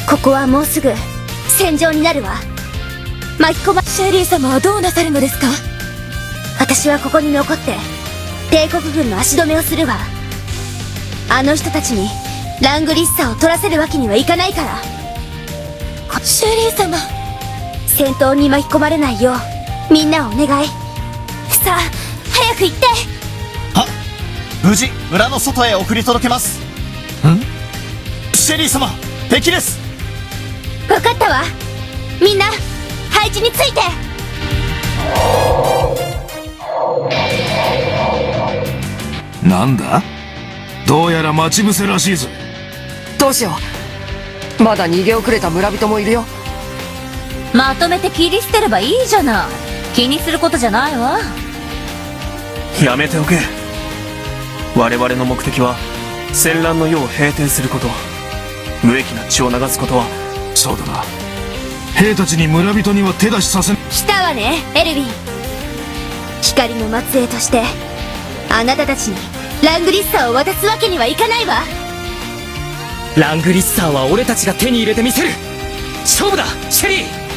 ここはもうすぐ戦場になるわ。巻き込ま。シェリー様はどうなさるのですか？私はここに残って帝国軍の足止めをするわ。あの人たちにラングリッサを取らせるわけにはいかないから。シェリー様、戦闘に巻き込まれないようみんなをお願い。さあ早く行って。は無事村の外へ送り届けます。シェリー様、敵です。分かったわ。みんな配置について。なんだ？どうやら待ち伏せらしいぜ。どうしよう。まだ逃げ遅れた村人もいるよ。まとめて切り捨てればいいじゃない。気にすることじゃないわ。やめておけ。我々の目的は戦乱の世を平定すること。無益な血を流すことは。そうだな。兵たちに村人には手出しさせん。来たわねエルヴィン。光の末裔としてあなたたちにラングリッサーを渡すわけにはいかないわ。ラングリッサーは俺たちが手に入れてみせる。勝負だシェリー。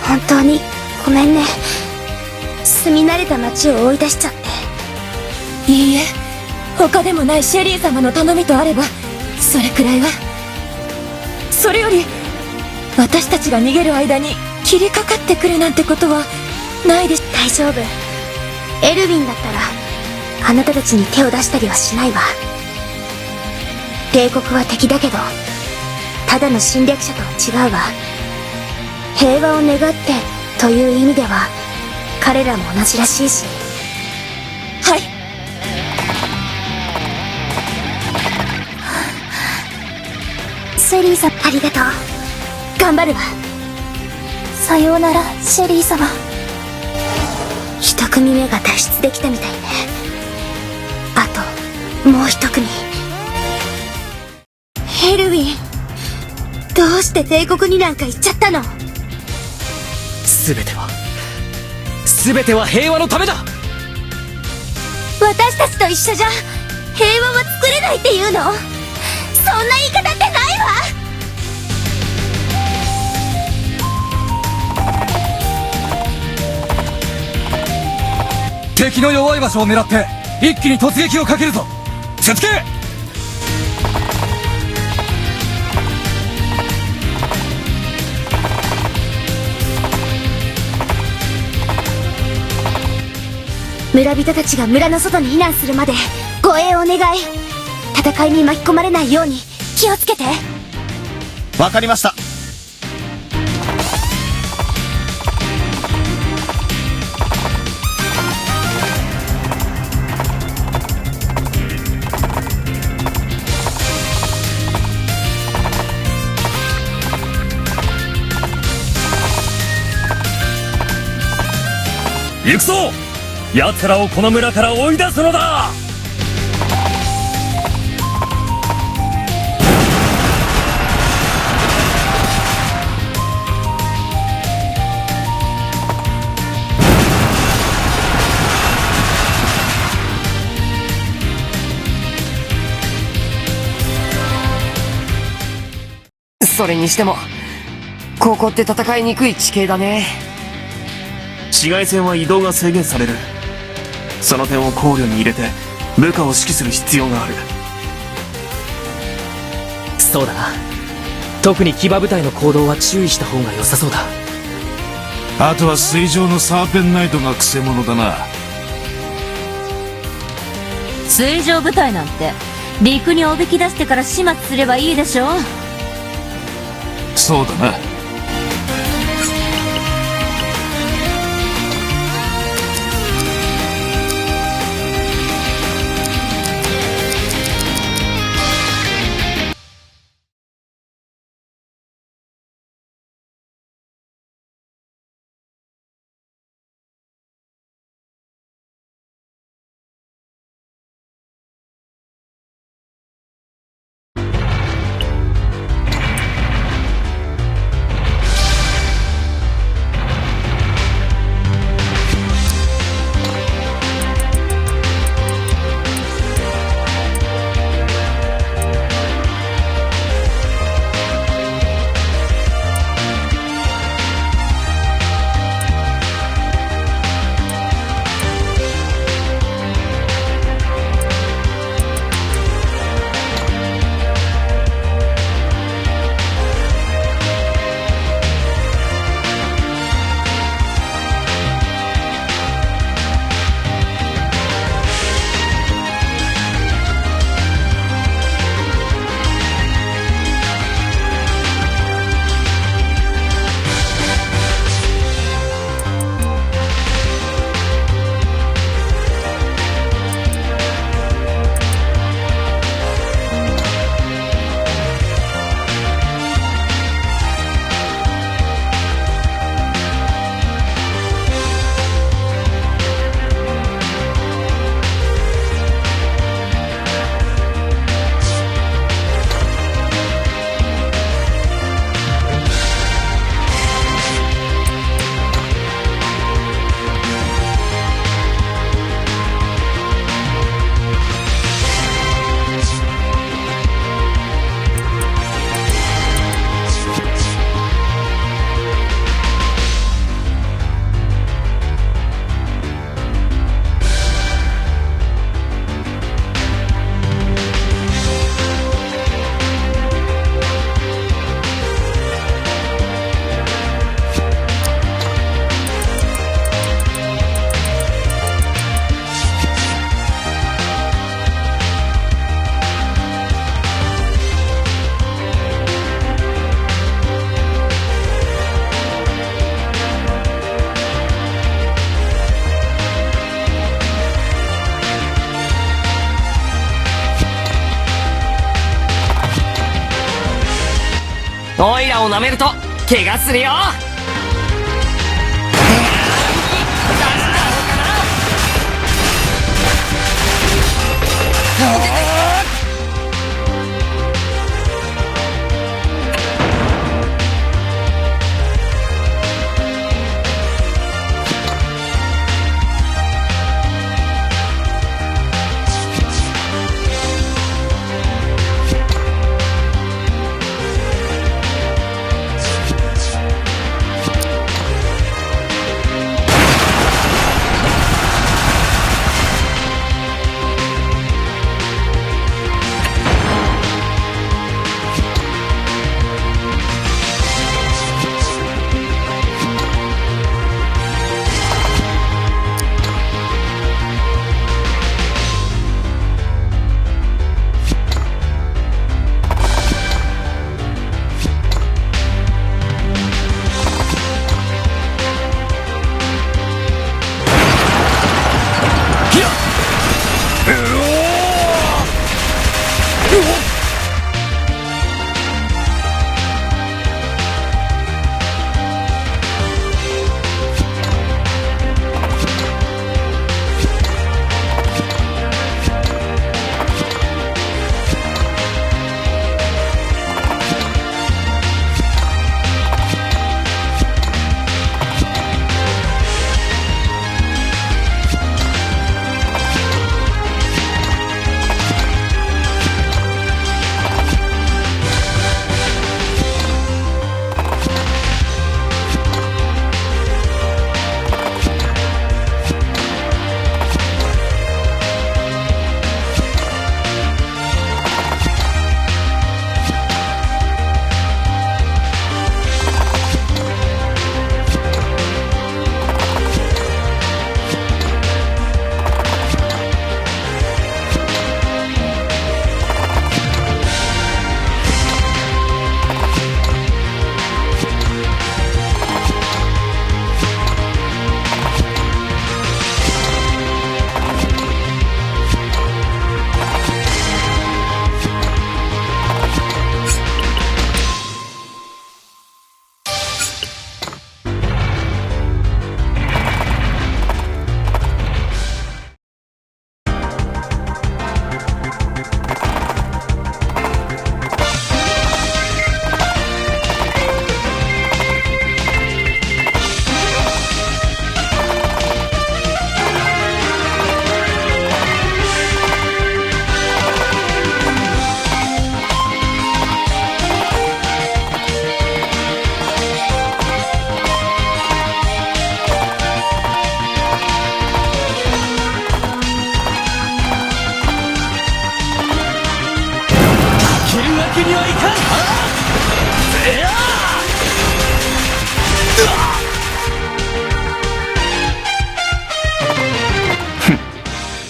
本当にごめんね。住み慣れた町を追い出しちゃって。いいえ、他でもないシェリー様の頼みとあればそれくらいは。それより私たちが逃げる間に切りかかってくるなんてことはないです。大丈夫。エルヴィンだったらあなたたちに手を出したりはしないわ。帝国は敵だけどただの侵略者とは違うわ。平和を願ってという意味では彼らも同じらしいし。はい。シェリーさんありがとう。頑張るわ。さようならシェリー様。一組目が脱出できたみたいね。あともう一組。エルヴィン、どうして帝国になんか行っちゃったの？全ては平和のためだ。私たちと一緒じゃ平和は作れないっていうの？そんな言い方ってないわ。敵の弱い場所を狙って一気に突撃をかけるぞ。続け。村人たちが村の外に避難するまで護衛をお願い。戦いに巻き込まれないように気をつけて。わかりました。行くぞ。奴らをこの村から追い出すのだ。それにしてもここって戦いにくい地形だね。市街戦は移動が制限される。その点を考慮に入れて部下を指揮する必要がある。そうだな。特に騎馬部隊の行動は注意した方が良さそうだ。あとは水上のサーペンナイトがクセ者だな。水上部隊なんて陸におびき出してから始末すればいいでしょ。そうだな。オイラを舐めると怪我するよ。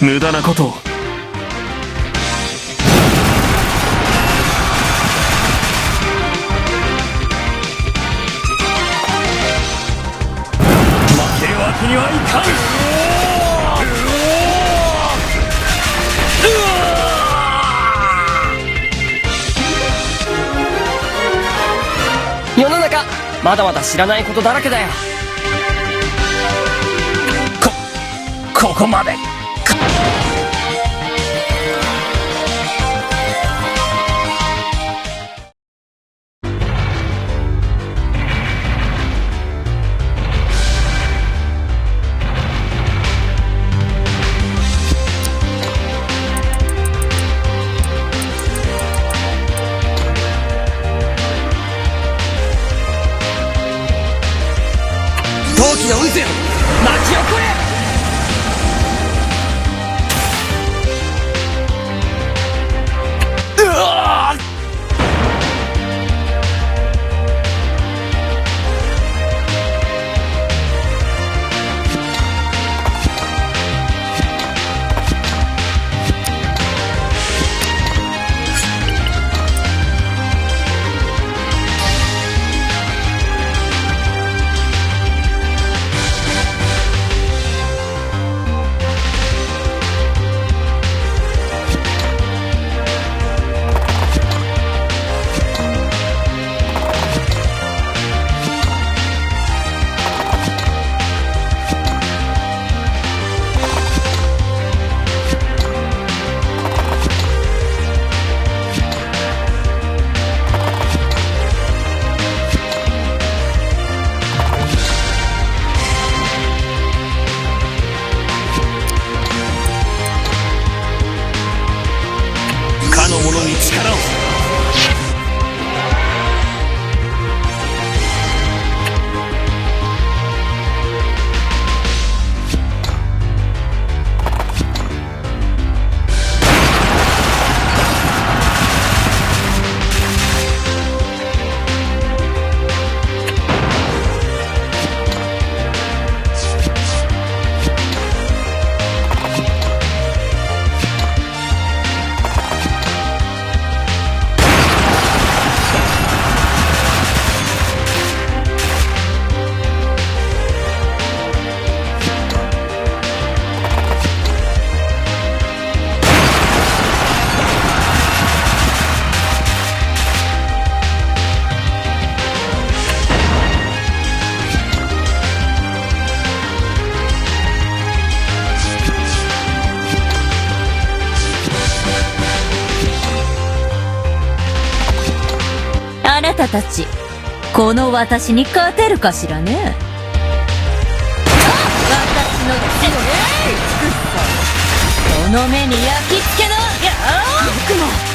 無駄なことを。負けるわけにはいかん。世の中まだまだ知らないことだらけだよ。ここまで。闘気の渦よ、巻き起これ。力を。あなたたち、この私に勝てるかしらね。私の血をこの目に焼き付けな。僕も